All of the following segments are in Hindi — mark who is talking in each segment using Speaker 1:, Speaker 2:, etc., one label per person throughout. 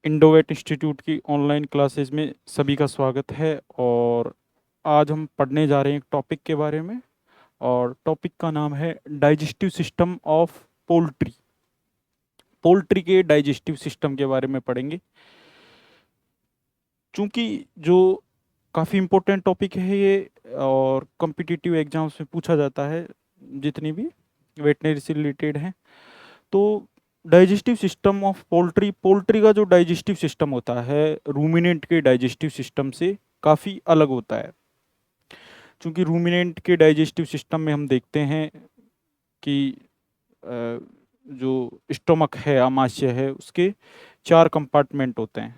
Speaker 1: इंडोवेट इंस्टीट्यूट की ऑनलाइन क्लासेस में सभी का स्वागत है। और आज हम पढ़ने जा रहे हैं एक टॉपिक के बारे में, और टॉपिक का नाम है digestive system of poultry. Poultry के डाइजेस्टिव सिस्टम के बारे में पढ़ेंगे, चूँकि जो काफ़ी इम्पोर्टेंट टॉपिक है ये, और कॉम्पिटिटिव एग्जाम्स में पूछा जाता है जितनी भी वेटनरी से रिलेटेड हैं। तो digestive system of poultry, poultry का जो डाइजेस्टिव सिस्टम होता है रूमिनेंट के डाइजेस्टिव सिस्टम से काफ़ी अलग होता है। क्योंकि रूमिनेंट के डाइजेस्टिव सिस्टम में हम देखते हैं कि अ, जो स्टोमक है, आमाशय है, उसके 4 कंपार्टमेंट होते हैं।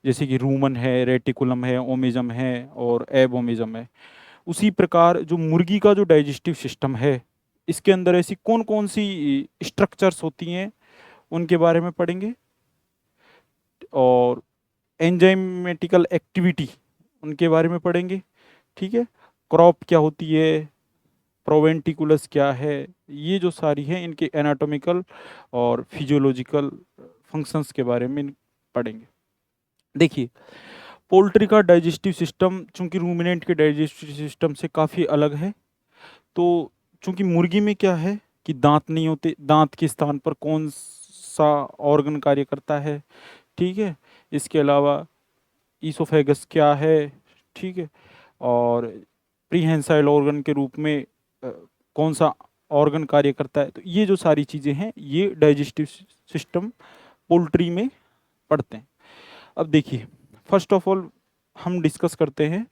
Speaker 1: जैसे कि रूमन है, रेटिकुलम है, ओमिजम है और एबोमिजम है। उसी प्रकार जो मुर्गी का जो डाइजेस्टिव सिस्टम है, इसके अंदर ऐसी कौन कौन सी स्ट्रक्चर्स होती हैं उनके बारे में पढ़ेंगे। और एंजाइमेटिकल एक्टिविटी उनके बारे में पढ़ेंगे। ठीक है, क्रॉप क्या होती है, प्रोवेंटिकुलस क्या है, ये जो सारी है इनके एनाटॉमिकल और फिजियोलॉजिकल फंक्शंस के बारे में पढ़ेंगे। देखिए, पोल्ट्री का डाइजेस्टिव सिस्टम चूंकि रूमिनेंट के डाइजेस्टिव सिस्टम से काफ़ी अलग है। तो चूंकि मुर्गी में क्या है कि दांत नहीं होते, दांत के स्थान पर कौन सा ऑर्गन कार्य करता है। ठीक है, इसके अलावा ईसोफेगस क्या है। ठीक है, और प्रीहेंसाइल ऑर्गन के रूप में कौन सा ऑर्गन कार्य करता है। तो ये जो सारी चीज़ें हैं ये डाइजेस्टिव सिस्टम पोल्ट्री में पढ़ते हैं। अब देखिए, फर्स्ट ऑफ ऑल हम डिस्कस करते हैं,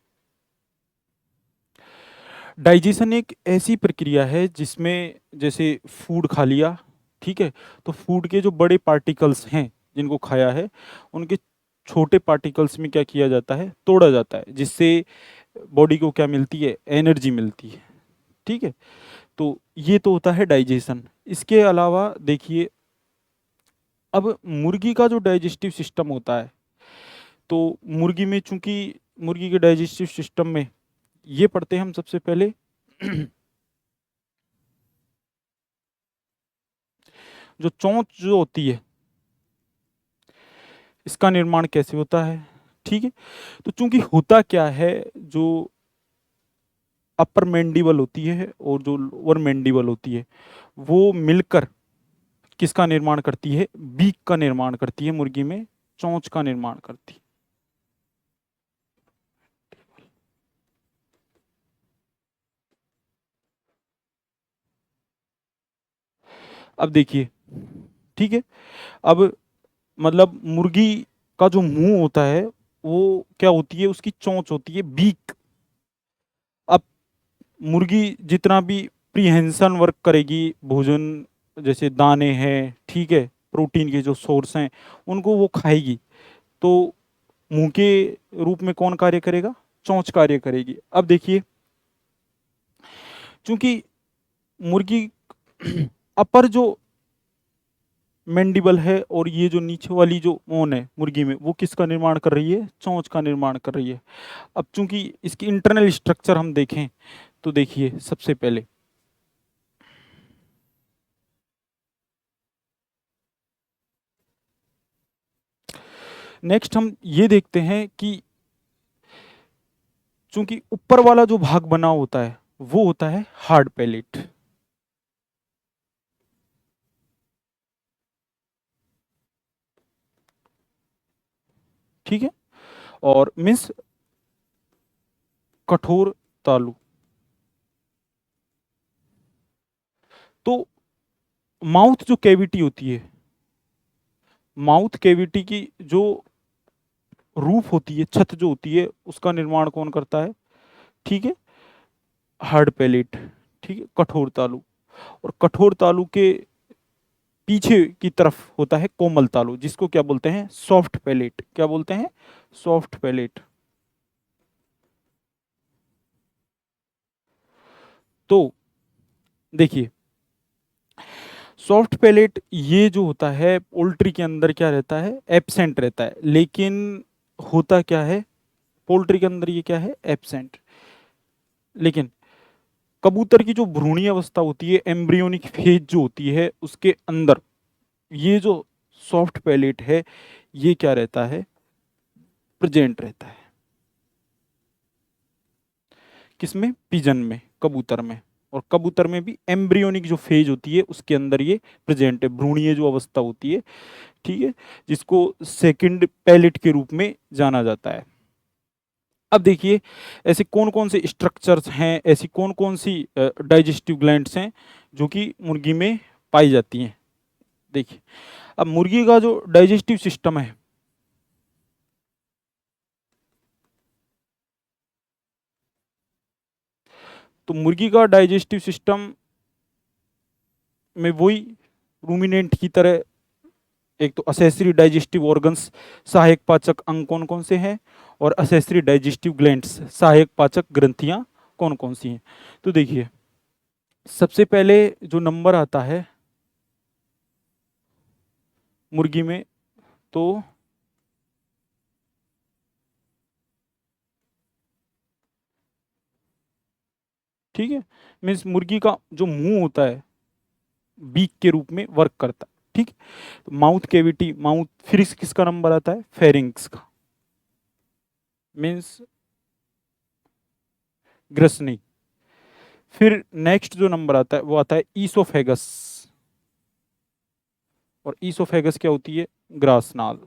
Speaker 1: डाइजेशन एक ऐसी प्रक्रिया है जिसमें जैसे फूड खा लिया, ठीक है, तो फूड के जो बड़े पार्टिकल्स हैं जिनको खाया है, उनके छोटे पार्टिकल्स में क्या किया जाता है, तोड़ा जाता है, जिससे बॉडी को क्या मिलती है, एनर्जी मिलती है। ठीक है, तो ये तो होता है डाइजेशन। इसके अलावा देखिए, अब मुर्गी का जो डाइजेस्टिव सिस्टम होता है, तो मुर्गी में चूंकि मुर्गी के डाइजेस्टिव सिस्टम में ये पढ़ते हैं हम सबसे पहले जो चोंच जो होती है, इसका निर्माण कैसे होता है। ठीक है, तो चूंकि होता क्या है, जो अपर मैंडिबल होती है और जो लोअर मैंडिबल होती है, वो मिलकर किसका निर्माण करती है, बीक का निर्माण करती है, मुर्गी में चोंच का निर्माण करती है। अब देखिए, ठीक है, अब मतलब मुर्गी का जो मुंह होता है वो क्या होती है, उसकी चोंच होती है, बीक। अब मुर्गी जितना भी प्रीहेंशन वर्क करेगी, भोजन जैसे दाने हैं, ठीक है, प्रोटीन के जो सोर्स हैं, उनको वो खाएगी। तो मुंह के रूप में कौन कार्य करेगा, चोंच कार्य करेगी। अब देखिए, चूंकि मुर्गी अपर जो मैंडिबल है और ये जो नीचे वाली जो मोन है मुर्गी में, वो किसका निर्माण कर रही है, चोंच का निर्माण कर रही है। अब चूंकि इसकी इंटरनल स्ट्रक्चर हम देखें, तो देखिए सबसे पहले नेक्स्ट हम ये देखते हैं कि चूंकि ऊपर वाला जो भाग बना होता है वो होता है हार्ड पैलेट। ठीक है, और मीन्स कठोर तालु। तो माउथ जो कैविटी होती है, माउथ कैविटी की जो रूफ होती है, छत जो होती है, उसका निर्माण कौन करता है, ठीक है, हार्ड पैलेट। ठीक है, कठोर तालु। और कठोर तालु के पीछे की तरफ होता है कोमल तालु, जिसको क्या बोलते हैं, सॉफ्ट पैलेट। क्या बोलते हैं, सॉफ्ट पैलेट। तो देखिए, सॉफ्ट पैलेट ये जो होता है पोल्ट्री के अंदर क्या रहता है, एब्सेंट रहता है। लेकिन होता क्या है, पोल्ट्री के अंदर ये क्या है, एब्सेंट। लेकिन कबूतर की जो भ्रूणीय अवस्था होती है, एम्ब्रियोनिक फेज जो होती है, उसके अंदर ये जो सॉफ्ट पैलेट है, ये क्या रहता है, प्रेजेंट रहता है। किसमें, पिजन में, कबूतर में। और कबूतर में भी एम्ब्रियोनिक जो फेज होती है उसके अंदर ये प्रेजेंट है, भ्रूणीय जो अवस्था होती है, ठीक है, जिसको सेकंड पैलेट के रूप में जाना जाता है। अब देखिए ऐसे कौन कौन से स्ट्रक्चर्स हैं, ऐसी कौन कौन सी डाइजेस्टिव ग्लैंड्स हैं जो कि मुर्गी में पाई जाती हैं। देखिए अब मुर्गी का जो डाइजेस्टिव सिस्टम है, तो मुर्गी का डाइजेस्टिव सिस्टम में वही रूमिनेंट की तरह, एक तो असेसरी डाइजेस्टिव ऑर्गन्स, सहायक पाचक अंग कौन कौन से हैं, और असेसरी डाइजेस्टिव ग्लैंड्स, सहायक पाचक ग्रंथियां कौन कौन सी हैं। तो देखिए सबसे पहले जो नंबर आता है मुर्गी में, तो ठीक है, मीन्स मुर्गी का जो मुंह होता है बीक के रूप में वर्क करता है, ठीक है। तो माउथ कैविटी, माउथ, फिर किसका नंबर आता है, फेरिंग्स का, मीन्स ग्रसनी। फिर नेक्स्ट जो नंबर आता है वो आता है ईसोफेगस, और ईसोफेगस क्या होती है, ग्रासनाल।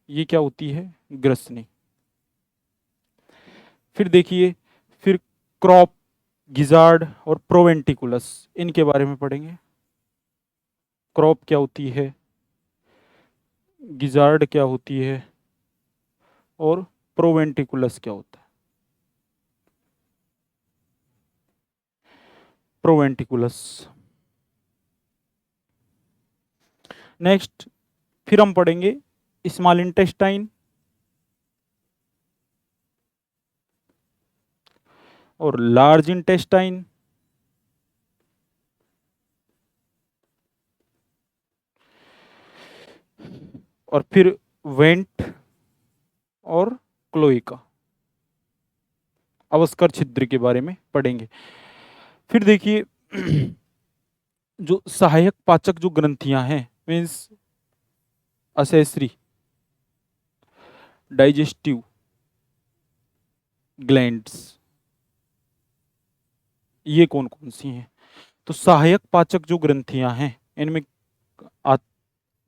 Speaker 1: ये क्या होती है, ग्रसनी। फिर देखिए, फिर क्रॉप, गिजार्ड और प्रोवेंटिकुलस, इनके बारे में पढ़ेंगे। क्रॉप क्या होती है, गिजार्ड क्या होती है, और प्रोवेंटिकुलस क्या होता है, प्रोवेंटिकुलस। नेक्स्ट फिर हम पढ़ेंगे स्मॉल इंटेस्टाइन और लार्ज इंटेस्टाइन, और फिर वेंट और क्लोइका, अवस्कर छिद्र के बारे में पढ़ेंगे। फिर देखिए जो सहायक पाचक जो ग्रंथियां हैं, मीन्स असेसरी डाइजेस्टिव ग्लैंड्स, ये कौन कौन सी हैं। तो सहायक पाचक जो ग्रंथियां हैं इनमें आ,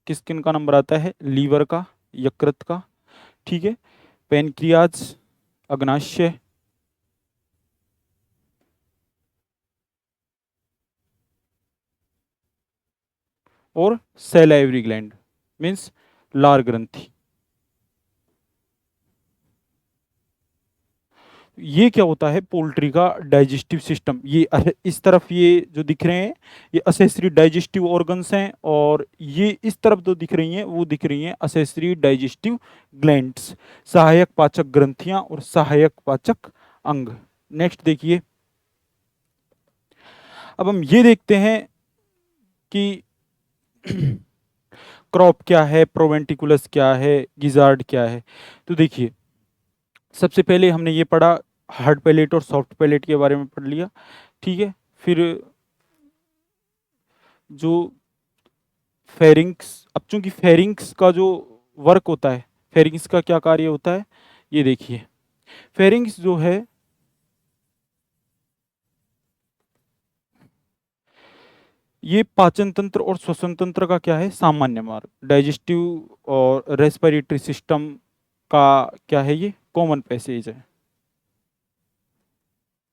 Speaker 1: किस किन का नंबर आता है, लीवर का, यकृत का, ठीक है, पेनक्रियाज, अग्नाशय, और सैलाइवरी ग्लैंड, मीन्स लार ग्रंथि। ये क्या होता है, पोल्ट्री का डाइजेस्टिव सिस्टम। ये इस तरफ ये जो दिख रहे हैं ये असेसरी डाइजेस्टिव ऑर्गन्स हैं, और ये इस तरफ जो दिख रही हैं वो दिख रही हैं असेसरी डाइजेस्टिव ग्लैंड्स, सहायक पाचक ग्रंथियां और सहायक पाचक अंग। नेक्स्ट देखिए, अब हम ये देखते हैं कि क्रॉप क्या है, प्रोवेंटिकुलस क्या है, गिजार्ड क्या है। तो देखिए सबसे पहले हमने ये पढ़ा, हार्ड पैलेट और सॉफ्ट पैलेट के बारे में पढ़ लिया, ठीक है। फिर जो फेरिंग्स, अब चूंकि फेरिंग्स का जो वर्क होता है, फेरिंग्स का क्या कार्य होता है, ये देखिए फेरिंग्स जो है ये पाचन तंत्र और श्वसन तंत्र का क्या है, सामान्य मार्ग, डाइजेस्टिव और रेस्पिरेटरी सिस्टम का क्या है, ये कॉमन पैसेज है,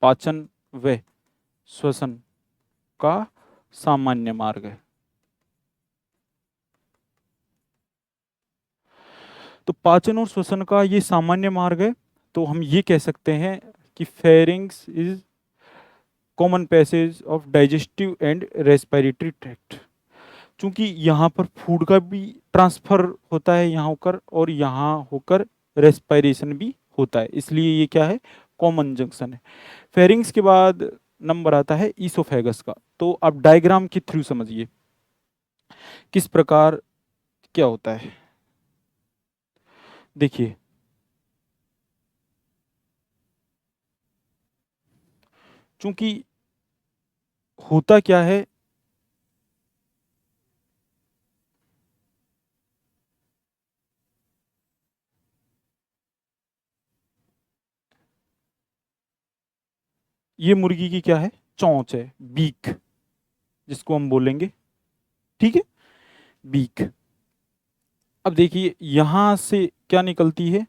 Speaker 1: पाचन व श्वसन का सामान्य मार्ग है। तो पाचन और श्वसन का ये सामान्य मार्ग है, तो हम ये कह सकते हैं कि pharynx is common passage of digestive and respiratory tract. चूंकि यहाँ पर फूड का भी ट्रांसफर होता है यहाँ होकर, और यहाँ होकर रेस्पिरेशन भी होता है, इसलिए ये क्या है, कॉमन जंक्शन है। फेरिंग्स के बाद नंबर आता है ईसोफेगस का। तो आप डायग्राम के थ्रू समझिए किस प्रकार क्या होता है। देखिए चूंकि होता क्या है, ये मुर्गी की क्या है, चोंच है, बीक जिसको हम बोलेंगे, ठीक है, बीक। अब देखिए यहां से क्या निकलती है,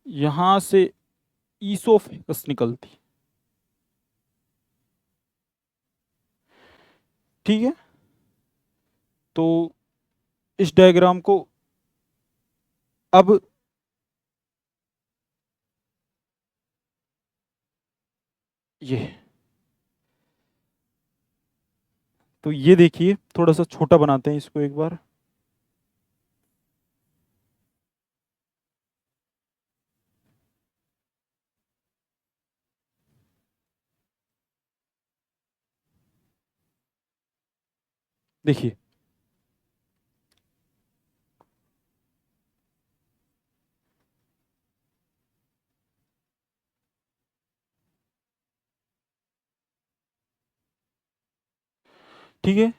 Speaker 1: यहां से ईसोफेगस निकलती, ठीक है। तो इस डायग्राम को अब, ये तो ये देखिए थोड़ा सा छोटा बनाते हैं इसको एक बार। देखिए ठीक है,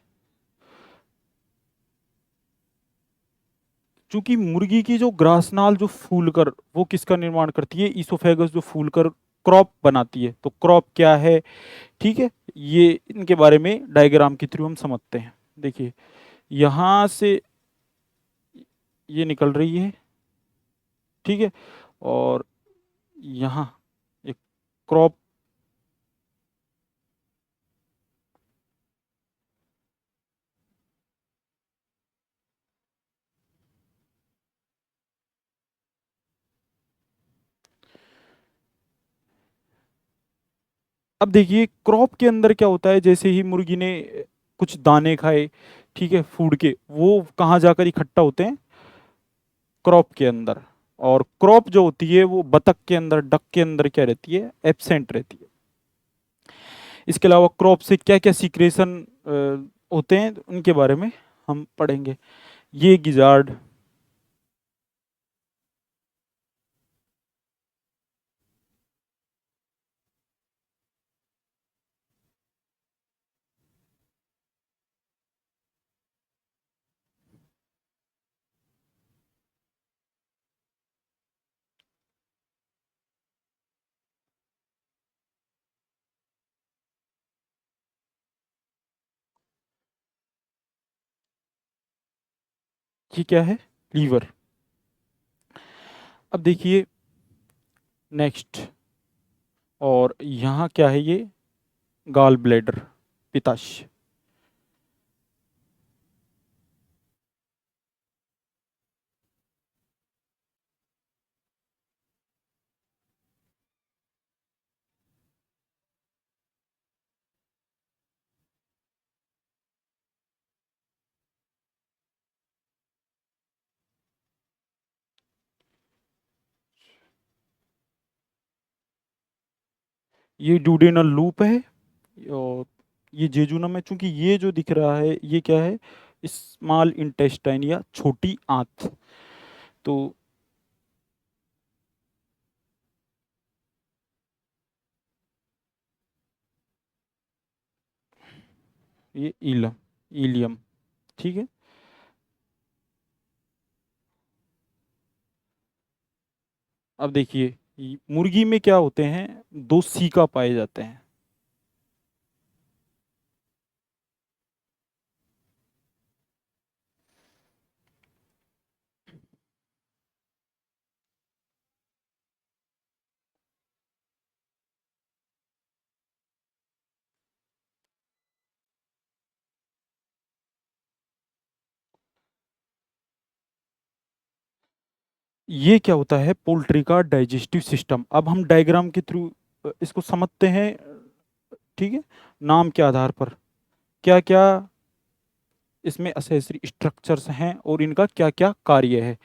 Speaker 1: चूंकि मुर्गी की जो ग्रासनाल जो फूलकर वो किसका निर्माण करती है, ईसोफेगस जो फूलकर क्रॉप बनाती है, तो क्रॉप क्या है, ठीक है। ये इनके बारे में डायग्राम के थ्रू हम समझते हैं। देखिए यहां से ये निकल रही है, ठीक है, और यहाँ एक क्रॉप, अब देखिए क्रॉप के अंदर क्या होता है, जैसे ही मुर्गी ने कुछ दाने खाए, ठीक है, फूड के, वो कहाँ जाकर इकट्ठा होते हैं, क्रॉप के अंदर। और क्रॉप जो होती है वो बतख के अंदर, डक के अंदर क्या रहती है, एब्सेंट रहती है। इसके अलावा क्रॉप से क्या क्या सीक्रेशन होते हैं उनके बारे में हम पढ़ेंगे। ये गिजार्ड, ये क्या है, लीवर। अब देखिए नेक्स्ट, और यहाँ क्या है, ये गाल ब्लैडर, पित्ताशय। ये ड्यूडेनल लूप है, और ये जेजुनम है, चूंकि ये जो दिख रहा है ये क्या है, स्मॉल इंटेस्टाइन या छोटी आंत। तो ये इलम, इलियम, ठीक है। अब देखिए मुर्गी में क्या होते हैं, दो सीका पाए जाते हैं। ये क्या होता है, पोल्ट्री का डाइजेस्टिव सिस्टम। अब हम डायग्राम के थ्रू इसको समझते हैं, ठीक है, नाम के आधार पर क्या क्या इसमें असेसरी स्ट्रक्चर्स हैं और इनका क्या क्या कार्य है।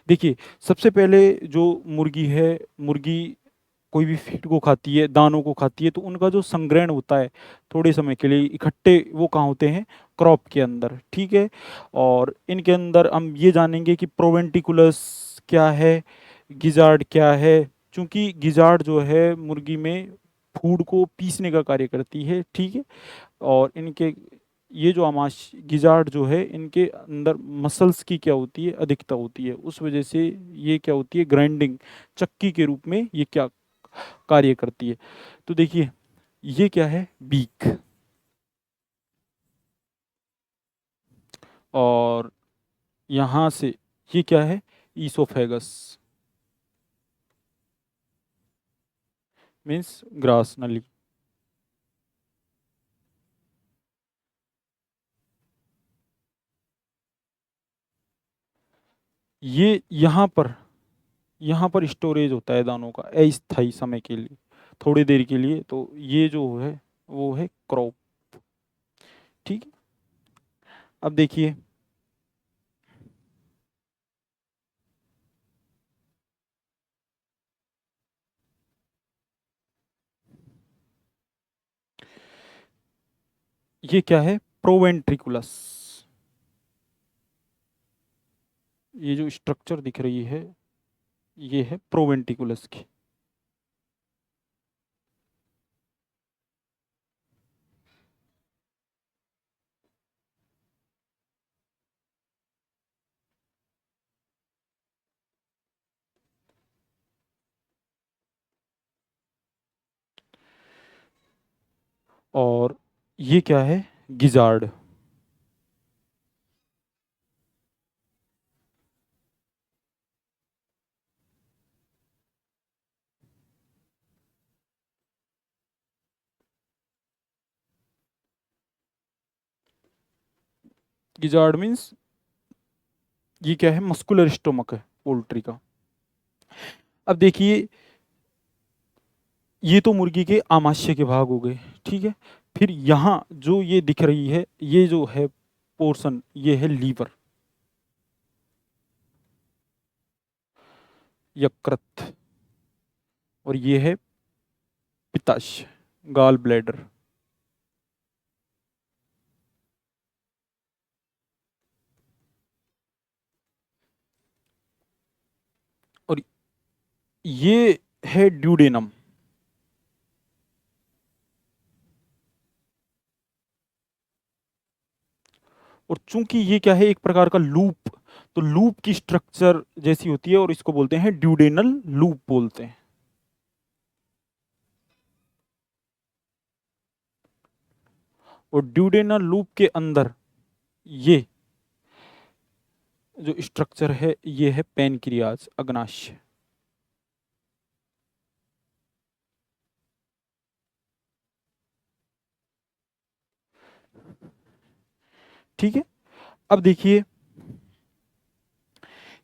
Speaker 1: देखिए सबसे पहले जो मुर्गी है, मुर्गी कोई भी फीड को खाती है, दानों को खाती है, तो उनका जो संग्रहण होता है थोड़े समय के लिए इकट्ठे, वो कहाँ होते हैं, क्रॉप के अंदर, ठीक है। और इनके अंदर हम ये जानेंगे कि प्रोवेंटिकुलस क्या है, गिजार्ड क्या है। चूंकि गिजार्ड जो है मुर्गी में फूड को पीसने का कार्य करती है, ठीक है। और इनके ये जो आमाशय गिजार्ड जो है, इनके अंदर मसल्स की क्या होती है, अधिकता होती है, उस वजह से ये क्या होती है, ग्राइंडिंग चक्की के रूप में ये क्या कार्य करती है। तो देखिए ये क्या है, बीक, और यहाँ से ये क्या है, ईसोफेगस, मीन्स ग्रास नली। ये यहाँ पर स्टोरेज होता है दानों का अस्थायी समय के लिए, थोड़ी देर के लिए। तो ये जो है वो है क्रॉप। ठीक है। अब देखिए ये क्या है, प्रोवेंट्रिकुलस। ये जो स्ट्रक्चर दिख रही है ये है प्रोवेंट्रिकुलस की। और ये क्या है, गिजार्ड। गिजार्ड मीन्स ये क्या है, मस्कुलर स्टोमक है पोल्ट्री का। अब देखिए ये तो मुर्गी के आमाशय के भाग हो गए, ठीक है। फिर यहाँ जो ये दिख रही है ये जो है पोर्शन, ये है लीवर, यकृत, और ये है पित्ताशय, गाल ब्लैडर। और ये है ड्यूडेनम। और चूंकि ये क्या है, एक प्रकार का लूप, तो लूप की स्ट्रक्चर जैसी होती है और इसको बोलते हैं ड्यूडेनल लूप बोलते हैं। और ड्यूडेनल लूप के अंदर ये जो स्ट्रक्चर है ये है पैनक्रियाज, अग्नाशय। ठीक है। अब देखिए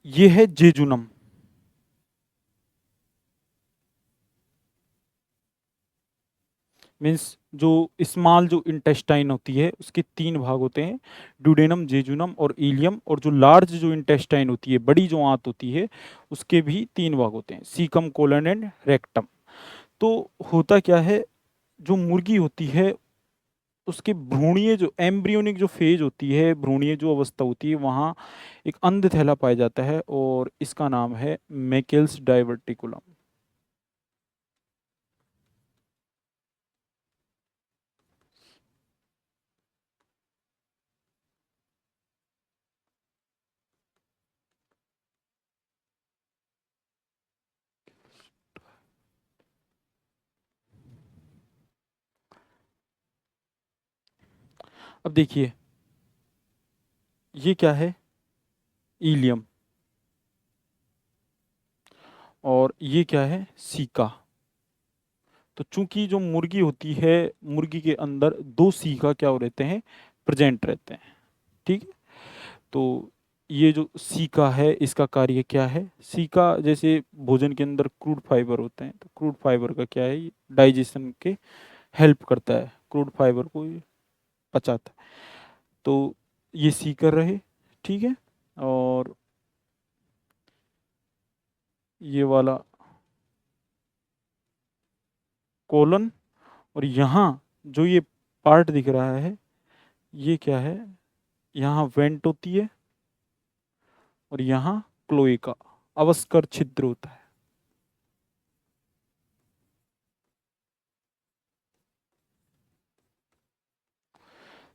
Speaker 1: ये है जेजुनम। मीन्स जो स्मॉल जो इंटेस्टाइन होती है उसके तीन भाग होते हैं, ड्यूडेनम, जेजुनम और इलियम। और जो लार्ज जो इंटेस्टाइन होती है, बड़ी जो आंत होती है, उसके भी तीन भाग होते हैं, सीकम, कोलन एंड रेक्टम। तो होता क्या है, जो मुर्गी होती है उसके भ्रूणीय जो एम्ब्रियोनिक जो फेज होती है, भ्रूणीय जो अवस्था होती है, वहाँ एक अंध थैला पाया जाता है और इसका नाम है मैकेल्स डाइवर्टिकुलम। अब देखिए ये क्या है, ईलियम, और ये क्या है, सीका। तो चूंकि जो मुर्गी होती है, मुर्गी के अंदर दो सीका क्या हो रहते हैं, प्रेजेंट रहते हैं। ठीक है। तो ये जो सीका है इसका कार्य क्या है, सीका जैसे भोजन के अंदर क्रूड फाइबर होते हैं, तो क्रूड फाइबर का क्या है, डाइजेशन के हेल्प करता है, क्रूड फाइबर को ये पचाता है। तो ये सीकर रहे, ठीक है। और ये वाला कोलन, और यहाँ जो ये पार्ट दिख रहा है ये क्या है, यहाँ वेंट होती है और यहाँ क्लोएका, अवस्कर छिद्र होता है।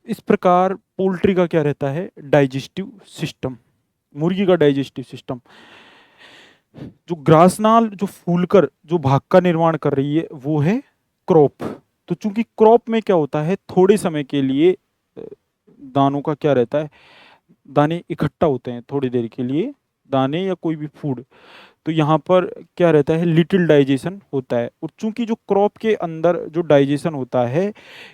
Speaker 1: इस प्रकार पोल्ट्री का क्या रहता है, डाइजेस्टिव सिस्टम, मुर्गी का डाइजेस्टिव सिस्टम। जो ग्रासनाल जो फूलकर जो भाग का निर्माण कर रही है वो है क्रॉप। तो चूंकि क्रॉप में क्या होता है, थोड़े समय के लिए दानों का क्या रहता है, दाने इकट्ठा होते हैं थोड़ी देर के लिए, दाने या कोई भी फूड। तो यहाँ पर क्या रहता है, लिटिल डाइजेशन होता है। और चूंकि जो क्रॉप के अंदर जो डाइजेशन होता है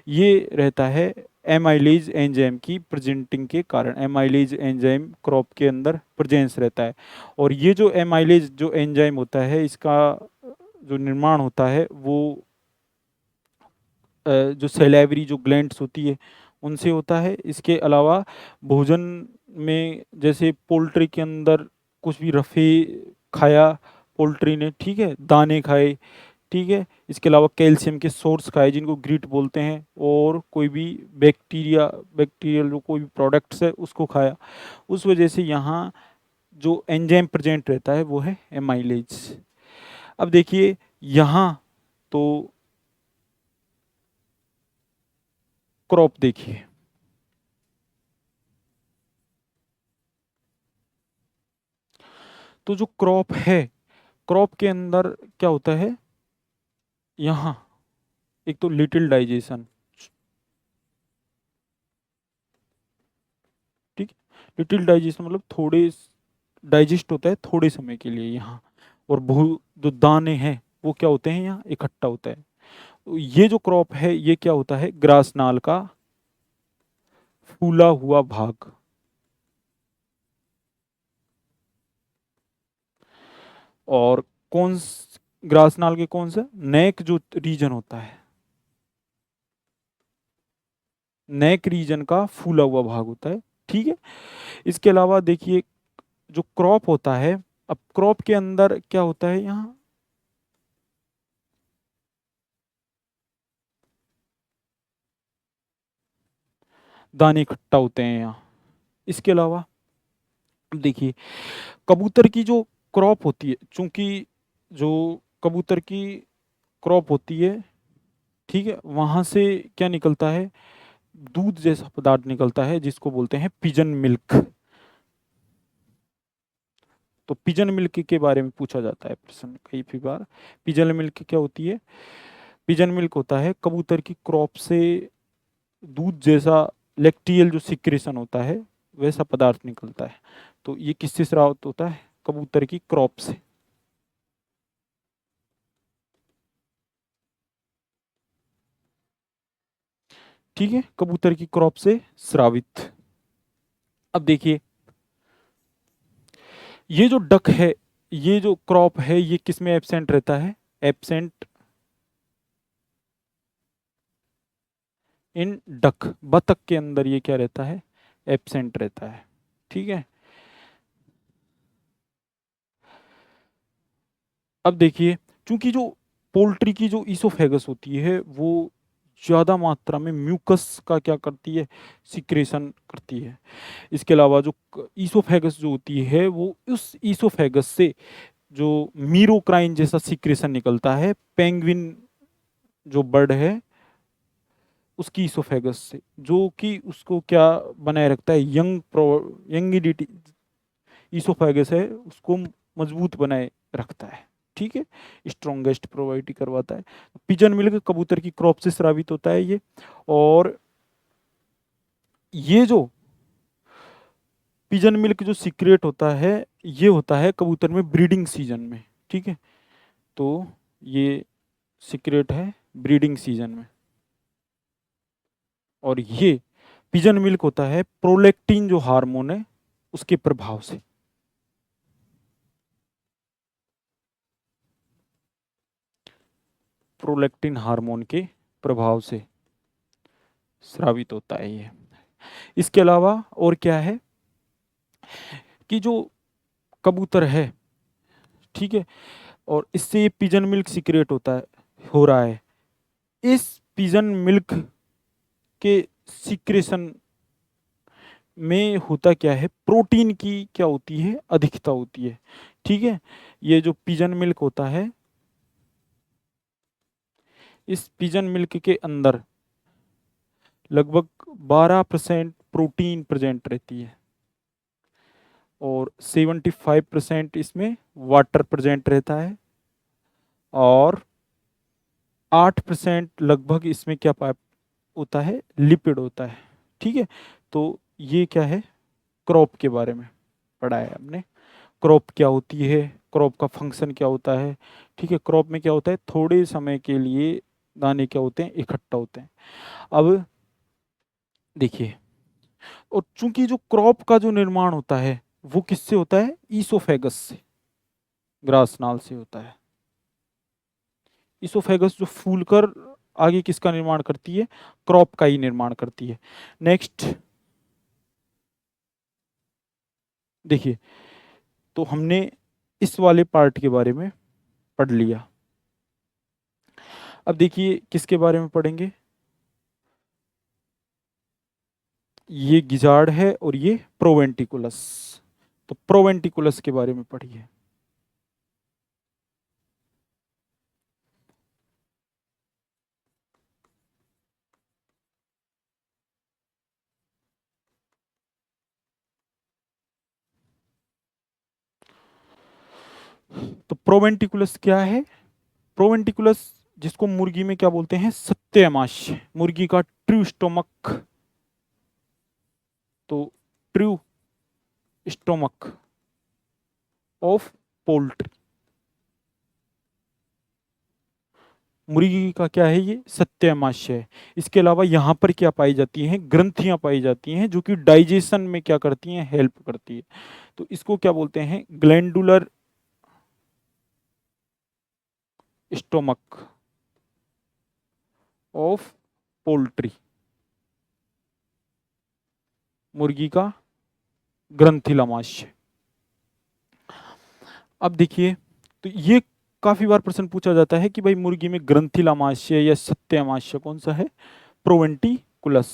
Speaker 1: ये रहता है एमाइलेज एंजाइम की प्रेजेंटिंग के कारण, एमाइलेज एंजाइम क्रॉप के अंदर प्रेजेंस रहता है। और ये जो एमाइलेज जो एंजाइम होता है इसका जो निर्माण होता है वो जो सेलेवरी जो ग्लैंड्स होती है उनसे होता है। इसके अलावा भोजन में जैसे पोल्ट्री के अंदर कुछ भी रफे खाया पोल्ट्री ने, ठीक है, दाने खाए, ठीक है, इसके अलावा कैल्शियम के सोर्स खाए जिनको ग्रीट बोलते हैं, और कोई भी बैक्टीरियल जो कोई भी प्रोडक्ट्स है उसको खाया, उस वजह से यहाँ जो एंजाइम प्रेजेंट रहता है वो है एमाइलेज। अब देखिए यहाँ तो क्रॉप देखिए, तो जो क्रॉप है, क्रॉप के अंदर क्या होता है, यहाँ एक तो लिटिल डाइजेशन, ठीक, लिटिल डाइजेशन मतलब थोड़े डाइजेस्ट होता है थोड़े समय के लिए यहाँ। और भू जो दाने हैं वो क्या होते हैं यहाँ इकट्ठा होता है। तो ये जो क्रॉप है ये क्या होता है, ग्रास नाल का फूला हुआ भाग। और कौन ग्रास नाल के कौन सा नेक जो रीजन होता है, नेक रीजन का फूला हुआ भाग होता है, ठीक है। इसके अलावा देखिए जो क्रॉप होता है, अब क्रॉप के अंदर क्या होता है यहाँ, दाने इकट्ठा होते हैं यहाँ। इसके अलावा अब देखिए कबूतर की जो क्रॉप होती है, चूंकि जो कबूतर की क्रॉप होती है, ठीक है, वहां से क्या निकलता है, दूध जैसा पदार्थ निकलता है जिसको बोलते हैं पिजन मिल्क। तो पिजन मिल्क के बारे में पूछा जाता है प्रश्न कई भी बार। पिजन मिल्क क्या होती है, पिजन मिल्क होता है कबूतर की क्रॉप से दूध जैसा लैक्टियल जो सिक्रेशन होता है वैसा पदार्थ निकलता है। तो ये किससे स्रावित होता है, कबूतर की क्रॉप से, ठीक है, कबूतर की क्रॉप से स्रावित। अब देखिए ये जो डक है, ये जो क्रॉप है ये किस में एब्सेंट रहता है, एब्सेंट इन डक, बतख के अंदर ये क्या रहता है, एब्सेंट रहता है, ठीक है। अब देखिए चूंकि जो पोल्ट्री की जो ईसोफेगस होती है वो ज़्यादा मात्रा में म्यूकस का क्या करती है, सिक्रेशन करती है। इसके अलावा जो ईसोफेगस जो होती है वो उस ईसोफेगस से जो मीरोक्राइन जैसा सिक्रेशन निकलता है पेंगुइन जो बर्ड है उसकी ईसोफेगस से, जो कि उसको क्या बनाए रखता है, यंगिडिटी ईसोफेगस है उसको मजबूत बनाए रखता है, ठीक है, स्ट्रॉन्गेस्ट प्रोवाइड करवाता है। पिजन मिल्क कबूतर की क्रॉप से स्रावित होता है ये। और ये जो पिजन मिल्क जो सीक्रेट होता है ये होता है कबूतर में ब्रीडिंग सीजन में, ठीक है। तो ये सीक्रेट है ब्रीडिंग सीजन में। और ये पिजन मिल्क होता है प्रोलेक्टिन जो हार्मोन है उसके प्रभाव से, प्रोलेक्टिन हार्मोन के प्रभाव से स्रावित होता है ये। इसके अलावा और क्या है कि जो कबूतर है, ठीक है, और इससे ये पिजन मिल्क सीक्रेट होता है, हो रहा है। इस पिजन मिल्क के सीक्रेशन में होता क्या है, प्रोटीन की क्या होती है, अधिकता होती है, ठीक है। ये जो पिजन मिल्क होता है, इस पिजन मिल्क के अंदर लगभग 12% प्रोटीन प्रेजेंट रहती है और 75% इसमें वाटर प्रेजेंट रहता है और 8% लगभग इसमें क्या होता है, लिपिड होता है। ठीक है, तो ये क्या है, क्रॉप के बारे में पढ़ा है हमने। क्रॉप क्या होती है, क्रॉप का फंक्शन क्या होता है। ठीक है, क्रॉप में क्या होता है, थोड़े समय के लिए दाने क्या होते हैं, इकट्ठा होते हैं। अब देखिए, और चूंकि जो क्रॉप का जो निर्माण होता है वो किससे होता है, ईसोफेगस से, ग्रास नाल से होता है। ईसोफेगस जो फूलकर आगे किसका निर्माण करती है, क्रॉप का ही निर्माण करती है। नेक्स्ट देखिए, तो हमने इस वाले पार्ट के बारे में पढ़ लिया। अब देखिए किसके बारे में पढ़ेंगे, ये गिजार्ड है और ये प्रोवेंटिकुलस। तो प्रोवेंटिकुलस के बारे में पढ़िए। तो प्रोवेंटिकुलस क्या है, प्रोवेंटिकुलस जिसको मुर्गी में क्या बोलते हैं, सत्यमाश, मुर्गी का ट्रू स्टोमक। तो ट्रू स्टोमक ऑफ पोल्ट्री, मुर्गी का क्या है, ये सत्यमाश है। इसके अलावा यहाँ पर क्या पाई जाती हैं, ग्रंथियां पाई जाती हैं जो कि डाइजेशन में क्या करती हैं, हेल्प करती है। तो इसको क्या बोलते हैं, ग्लैंडुलर स्टोमक ऑफ पोल्ट्री, मुर्गी का ग्रंथिलामाशय। अब देखिए, तो ये काफी बार प्रश्न पूछा जाता है कि भाई मुर्गी में ग्रंथिलामाशय या सत्यमाशय कौन सा है, प्रोवेंटिकुलस।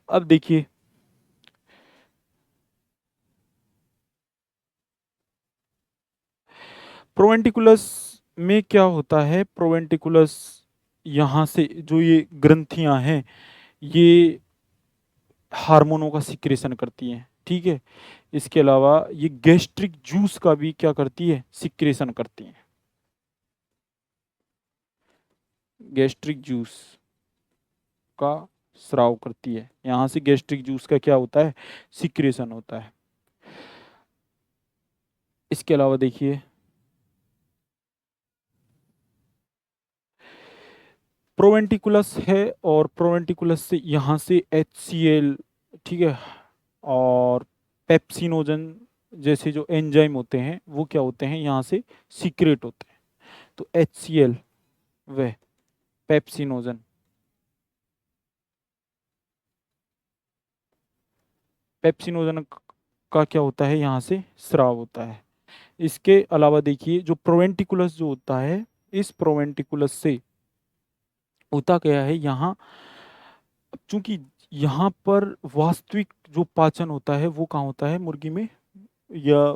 Speaker 1: अब देखिए, प्रोवेंटिकुलस में क्या होता है, प्रोवेंटिकुलस यहाँ से जो ये ग्रंथियां हैं ये हार्मोनों का सिक्रेशन करती हैं। ठीक है, इसके अलावा ये गैस्ट्रिक जूस का भी क्या करती है, सिक्रेशन करती हैं। गैस्ट्रिक जूस का स्राव करती है, यहाँ से गैस्ट्रिक जूस का क्या होता है, सिक्रेशन होता है। इसके अलावा देखिए, प्रोवेंटिकुलस है और प्रोवेंटिकुलस से यहाँ से HCl, ठीक है, और पेप्सिनोजन जैसे जो एंजाइम होते हैं वो क्या होते हैं, यहाँ से सीक्रेट होते हैं। तो HCl व पेप्सिनोजन, पेप्सिनोजन का क्या होता है, यहाँ से स्राव होता है। इसके अलावा देखिए, जो प्रोवेंटिकुलस जो होता है, इस प्रोवेंटिकुलस से होता क्या है, यहाँ चूंकि यहाँ पर वास्तविक जो पाचन होता है वो कहाँ होता है, मुर्गी में, या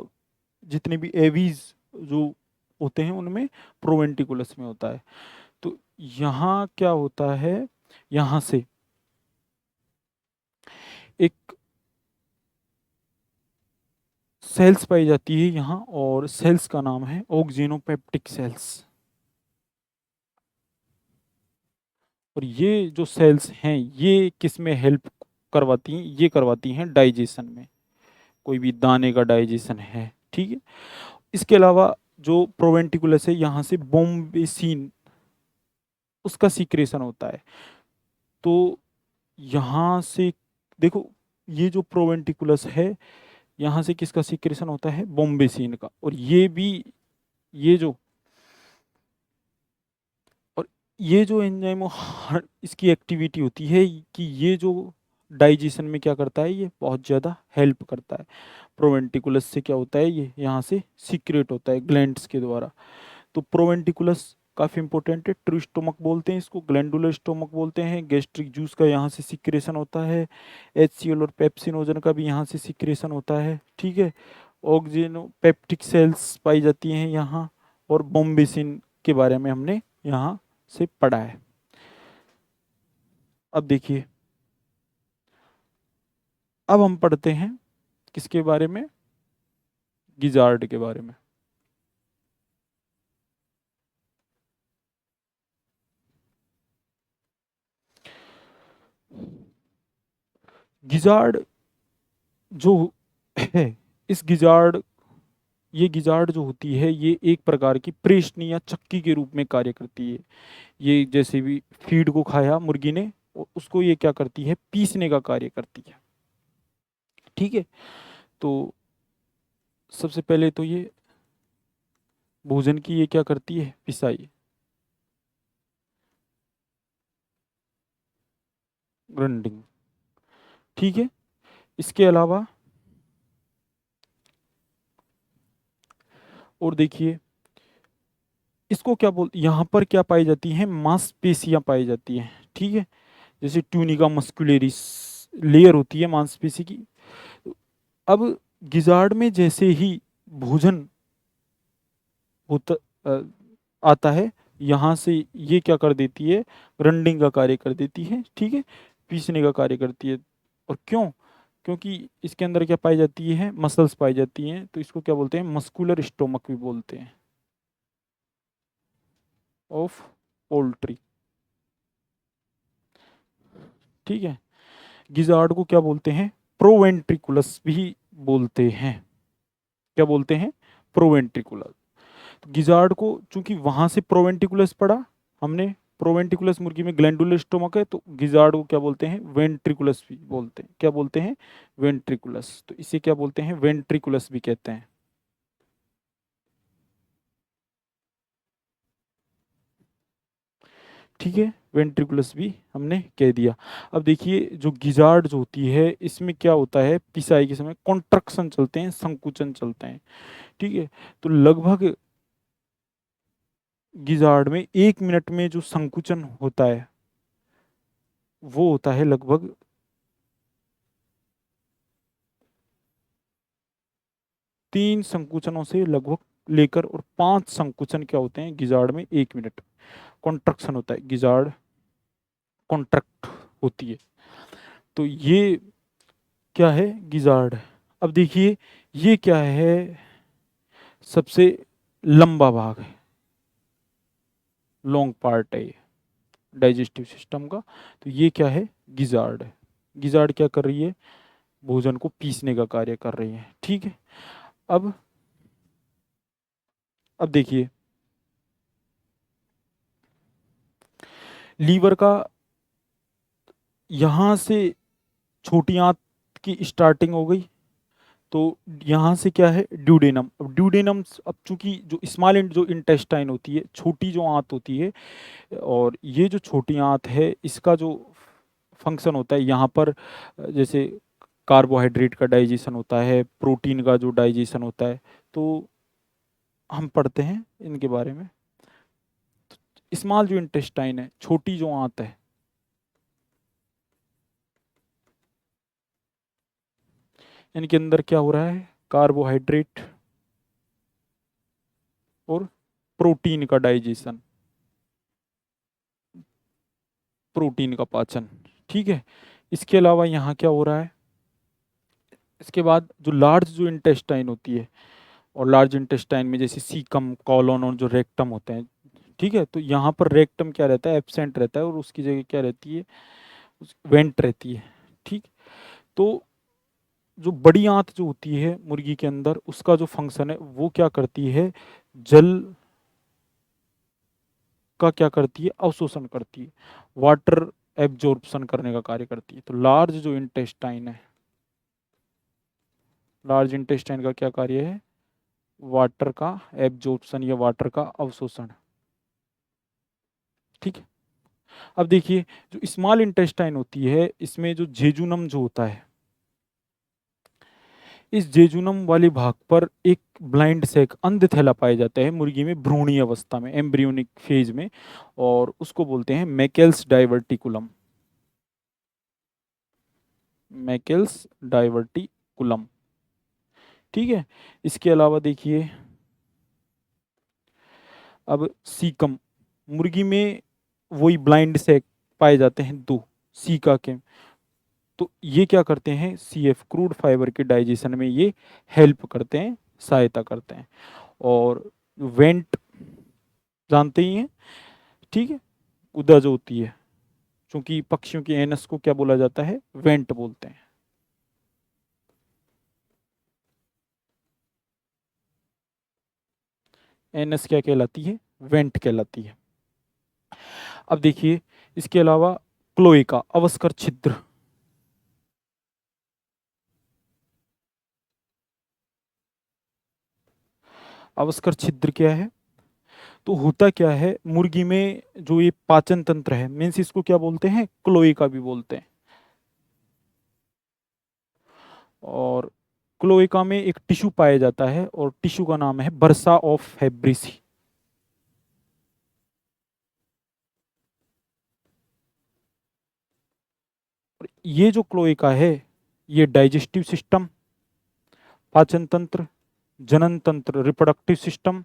Speaker 1: जितने भी एवीज जो होते हैं उनमें प्रोवेंटिकुलस में होता है। तो यहाँ क्या होता है, यहाँ से एक सेल्स पाई जाती है यहाँ, और सेल्स का नाम है ऑक्जेनोपेप्टिक सेल्स। और ये जो सेल्स हैं ये किस में हेल्प करवाती हैं, ये करवाती हैं डाइजेशन में, कोई भी दाने का डाइजेशन है। ठीक है, इसके अलावा जो प्रोवेंटिकुलस है यहाँ से बोम्बेसिन, उसका सीक्रेशन होता है। तो यहाँ से देखो, ये जो प्रोवेंटिकुलस है यहाँ से किसका सीक्रेशन होता है, बोम्बेसिन का। और ये भी, ये जो, और ये जो एंजाइम इसकी एक्टिविटी होती है कि ये जो डाइजेशन में क्या करता है, ये बहुत ज़्यादा हेल्प करता है। प्रोवेंटिकुलस से क्या होता है, ये यहाँ से सीक्रेट होता है ग्लैंड्स के द्वारा। तो प्रोवेंटिकुलस काफ़ी इंपॉर्टेंट है, ट्रू स्टोमक बोलते हैं इसको, ग्लैंडुलर स्टोमक बोलते हैं। गैस्ट्रिक जूस का यहाँ से सिक्रेशन होता है, HCl और पेप्सिनोजन का भी यहाँ से सिक्रेशन होता है। ठीक है, ऑक्जेनोपेप्टिक सेल्स पाई जाती हैं यहाँ, और बोम्बेसिन के बारे में हमने यहाँ से पढ़ा है। अब देखिए, अब हम पढ़ते हैं किसके बारे में, गिजार्ड के बारे में। गिजार्ड जो है, इस गिजार्ड ये गिजार्ड जो होती है ये एक प्रकार की प्रेषणी या चक्की के रूप में कार्य करती है। ये जैसे भी फीड को खाया मुर्गी ने, उसको ये क्या करती है, पीसने का कार्य करती है। ठीक है, तो सबसे पहले तो ये भोजन की ये क्या करती है, पिसाई, ग्राइंडिंग। ठीक है, इसके अलावा और देखिए, इसको क्या बोल, यहाँ पर क्या पाई जाती हैं, मांसपेशियां पाई जाती हैं। ठीक है, जैसे ट्यूनिका मस्कुलेरिस लेयर होती है मांसपेशी की। अब गिजार्ड में जैसे ही भोजन होता अ, आता है, यहाँ से ये क्या कर देती है, ग्राइंडिंग का कार्य कर देती है। ठीक है, पीसने का कार्य करती है। और क्यों, क्योंकि इसके अंदर क्या पाई जाती है, मसल्स पाई जाती हैं, तो इसको क्या बोलते हैं, मस्कुलर स्टोमक भी बोलते हैं, ऑफ पोल्ट्री। ठीक है, गिजार्ड को क्या बोलते हैं, प्रोवेंट्रिकुलस भी बोलते हैं। क्या बोलते हैं, प्रोवेंट्रिकुलस। तो गिजार्ड को चूंकि वहां से प्रोवेंट्रिकुलस पढ़ा हमने, प्रोवेंट्रिकुलस मुर्गी में ग्लैंडुलर स्टोमक है, तो गिजार्ड को क्या बोलते हैं, वेंट्रिकुलस भी बोलते हैं। क्या बोलते हैं, वेंट्रिकुलस। तो इसे क्या बोलते हैं, वेंट्रिकुलस भी कहते हैं। ठीक है, वेंट्रिकुलस भी हमने कह दिया। अब देखिए, जो गिजार्ड जो होती है, इसमें क्या होता है, पिसाई के समय कॉन्ट्रक्शन चलते हैं, संकुचन चलते हैं। ठीक है, तो लगभग गिजार्ड में 1 मिनट में जो संकुचन होता है वो होता है लगभग 3 संकुचनों से लगभग लेकर और 5 संकुचन क्या होते हैं गिजार्ड में 1 मिनट। कॉन्ट्रक्शन होता है, गिजार्ड कॉन्ट्रैक्ट होती है। तो ये क्या है, गिजार्ड। अब देखिए, ये क्या है, सबसे लंबा भाग है, लॉन्ग पार्ट है ये डाइजेस्टिव सिस्टम का। तो ये क्या है, गिजार्ड है। गिजार्ड क्या कर रही है, भोजन को पीसने का कार्य कर रही है। ठीक है, अब अब देखिए, लीवर का यहाँ से छोटी आंत की स्टार्टिंग हो गई, तो यहाँ से क्या है, ड्यूडेनम। अब ड्यूडेनम, अब चूंकि जो स्मॉल जो इंटेस्टाइन होती है, छोटी जो आंत होती है, और ये जो छोटी आंत है इसका जो फंक्शन होता है यहाँ पर, जैसे कार्बोहाइड्रेट का डाइजेशन होता है, प्रोटीन का जो डाइजेशन होता है, तो हम पढ़ते हैं इनके बारे में। स्मॉल जो इंटेस्टाइन है, छोटी जो आंत है, इनके अंदर क्या हो रहा है, कार्बोहाइड्रेट और प्रोटीन का डाइजेशन, प्रोटीन का पाचन। ठीक है, इसके अलावा यहाँ क्या हो रहा है, इसके बाद जो लार्ज जो इंटेस्टाइन होती है, और लार्ज इंटेस्टाइन में जैसे सीकम, कॉलोन और जो रेक्टम होते हैं। ठीक है, तो यहाँ पर रेक्टम क्या रहता है, एब्सेंट रहता है, और उसकी जगह क्या रहती है, वेंट रहती है। ठीक, तो जो बड़ी आंत जो होती है मुर्गी के अंदर, उसका जो फंक्शन है वो क्या करती है, जल का क्या करती है, अवशोषण करती है, वाटर एब्जॉर्प्शन करने का कार्य करती है। तो लार्ज जो इंटेस्टाइन है, लार्ज इंटेस्टाइन का क्या कार्य है, वाटर का एब्जॉर्प्शन या वाटर का अवशोषण। ठीक है, अब देखिए, जो स्मॉल इंटेस्टाइन होती है, इसमें जो जेजुनम जो होता है, इस जेजुनम वाले भाग पर एक ब्लाइंड सेक, अंध थैला पाया जाता है मुर्गी में भ्रूणीय अवस्था में, एम्ब्रियोनिक फेज में, और उसको बोलते हैं मैकेल्स डाइवर्टिकुलम, मैकेल्स डाइवर्टिकुलम। ठीक है, इसके अलावा देखिए, अब सीकम, मुर्गी में वही ब्लाइंड सेक पाए जाते हैं दो, सी का केम। तो ये क्या करते हैं, सी एफ क्रूड फाइबर के डाइजेशन में ये हेल्प करते हैं, सहायता करते हैं। और वेंट जानते ही हैं, ठीक है, उदा जो होती है, क्योंकि पक्षियों की एनस को क्या बोला जाता है, वेंट बोलते हैं। एनस क्या कहलाती है, वेंट कहलाती है। अब देखिए इसके अलावा क्लोएका, अवस्कर छिद्र। अवस्कर छिद्र क्या है, तो होता क्या है, मुर्गी में जो ये पाचन तंत्र है, मीन्स इसको क्या बोलते हैं, क्लोएका भी बोलते हैं। और क्लोएका में एक टिश्यू पाया जाता है और टिश्यू का नाम है बर्सा ऑफ फेब्रिसी। और ये जो क्लोएका है, ये डाइजेस्टिव सिस्टम, पाचन तंत्र, जनन तंत्र रिप्रोडक्टिव सिस्टम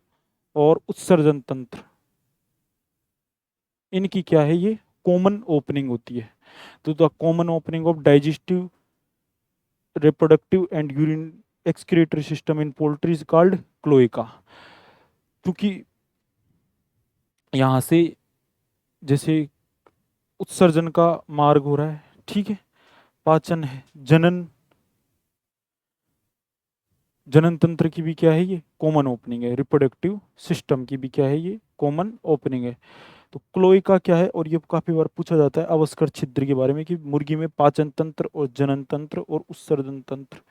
Speaker 1: और उत्सर्जन तंत्र, इनकी क्या है, ये कॉमन ओपनिंग होती है। तो the common opening of digestive, reproductive and urine excretory system in poultry is called cloaca. क्योंकि यहाँ से जैसे उत्सर्जन का मार्ग हो रहा है, ठीक है, पाचन है, जनन, जनन तंत्र की भी क्या है, ये कॉमन ओपनिंग है, रिप्रोडक्टिव सिस्टम की भी क्या है, ये कॉमन ओपनिंग है। तो क्लोएका क्या है, और ये काफी बार पूछा जाता है अवस्कर छिद्र के बारे में, कि मुर्गी में पाचन तंत्र और जनन तंत्र और उत्सर्जन तंत्र,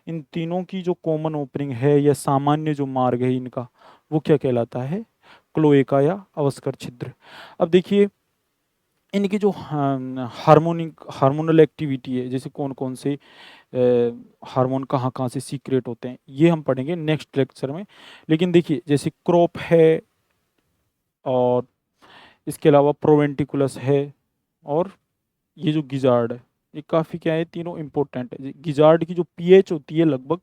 Speaker 1: इन तीनों की जो कॉमन ओपनिंग है या सामान्य जो मार्ग है इनका, वो क्या कहलाता है, क्लोएका या अवस्कर छिद्र। अब देखिए इनकी जो हार्मोनल एक्टिविटी है, जैसे कौन कौन से हार्मोन कहाँ कहाँ से सीक्रेट होते हैं, ये हम पढ़ेंगे नेक्स्ट लेक्चर में। लेकिन देखिए जैसे क्रॉप है, और इसके अलावा प्रोवेंटिकुलस है, और ये जो गिजार्ड है, ये काफ़ी क्या है, तीनों इंपॉर्टेंट है। गिजार्ड की जो पीएच होती है लगभग,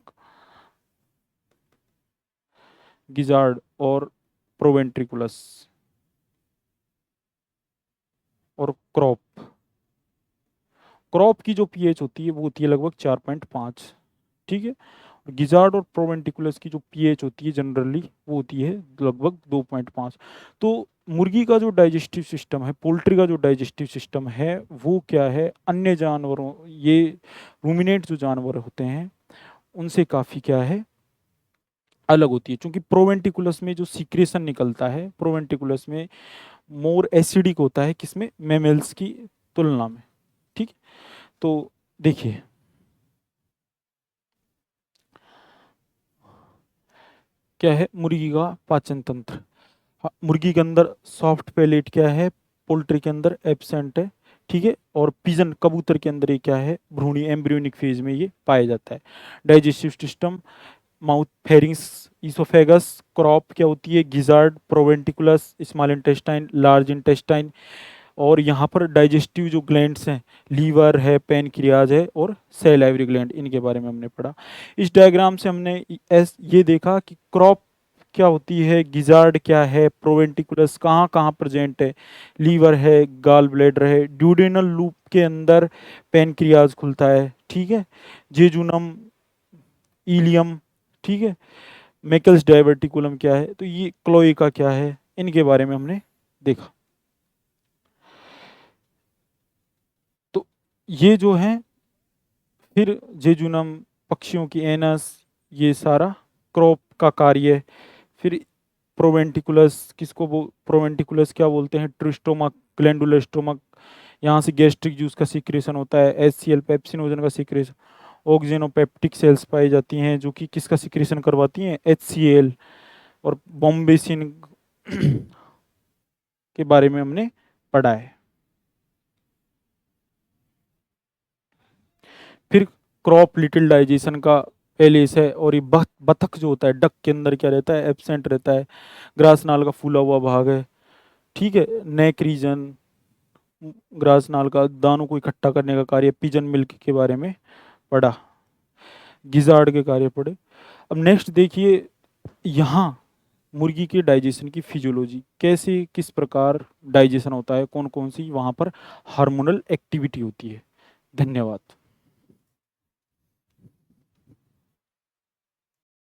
Speaker 1: गिजार्ड और प्रोवेंट्रिकुलस और क्रॉप, क्रॉप की जो पीएच होती है वो होती है लगभग 4.5, ठीक है। गिजार्ड और प्रोवेंटिकुलस की जो पीएच होती है जनरली वो होती है लगभग 2.5। तो मुर्गी का जो डाइजेस्टिव सिस्टम है, पोल्ट्री का जो डाइजेस्टिव सिस्टम है, वो क्या है, अन्य जानवरों, ये रूमिनेट जो जानवर होते हैं उनसे काफ़ी क्या है, अलग होती है। क्योंकि प्रोवेंटिकुलस में जो सीक्रेशन निकलता है, प्रोवेंटिकुलस में मोर एसिडिक होता है, किसमें, मैमल्स की तुलना में, ठीक। तो देखिए क्या है, मुर्गी का पाचन तंत्र, हाँ, मुर्गी के अंदर सॉफ्ट पैलेट क्या है, पोल्ट्री के अंदर एब्सेंट है, ठीक है। और पिजन, कबूतर के अंदर ये क्या है, भ्रूणी एम्ब्रियोनिक फेज में ये पाया जाता है। Digestive system, mouth, pharynx, oesophagus, crop क्या होती है, gizzard, proventriculus, small intestine, large intestine. और यहाँ पर डाइजेस्टिव जो ग्लैंड्स हैं, लीवर है, पैनक्रियाज है और सेलाइवरी ग्लैंड, इनके बारे में हमने पढ़ा। इस डायग्राम से हमने ये देखा कि क्रॉप क्या होती है, गिजार्ड क्या है, प्रोवेंटिकुलस कहाँ कहाँ प्रेजेंट है, लीवर है, गाल ब्लैडर है, ड्यूडेनल लूप के अंदर पैनक्रियाज खुलता है, ठीक है, जेजुनम, इलियम, ठीक है, मेकल्स डायवर्टिकुलम क्या है, तो ये क्लोएका क्या है, इनके बारे में हमने देखा। तो ये जो है, फिर जेजुनम, पक्षियों की एनस, ये सारा क्रॉप का कार्य। फिर प्रोवेंटिकुलस, किसको वो प्रोवेंटिकुलस क्या बोलते हैं, ट्रिस्टोमक, ग्लैंडुलर स्टोमक, यहाँ से गैस्ट्रिक जूस का सीक्रेशन होता है, एचसीएल पेप्सिनोजन का सीक्रेशन, ऑक्जेनोपेप्टिक सेल्स पाई जाती हैं जो कि किसका सीक्रेशन करवाती हैं, एचसीएल। और बॉम्बेसिन के बारे में हमने पढ़ा है। फिर क्रॉप लिटिल डाइजेशन का एलिस है, और ये बतख जो होता है, डक के अंदर क्या रहता है, एब्सेंट रहता है, ग्रास नाल का फूला हुआ भाग है, ठीक है। नेक रीजन, ग्रास नाल का दानों को इकट्ठा करने का कार्य, पिजन मिल्क के बारे में पढ़ा, गिजार्ड के कार्य पढ़े। अब नेक्स्ट देखिए यहाँ मुर्गी के डाइजेशन की फिजियोलॉजी, कैसे किस प्रकार डाइजेशन होता है, कौन कौन सी वहाँ पर हार्मोनल एक्टिविटी होती है। धन्यवाद।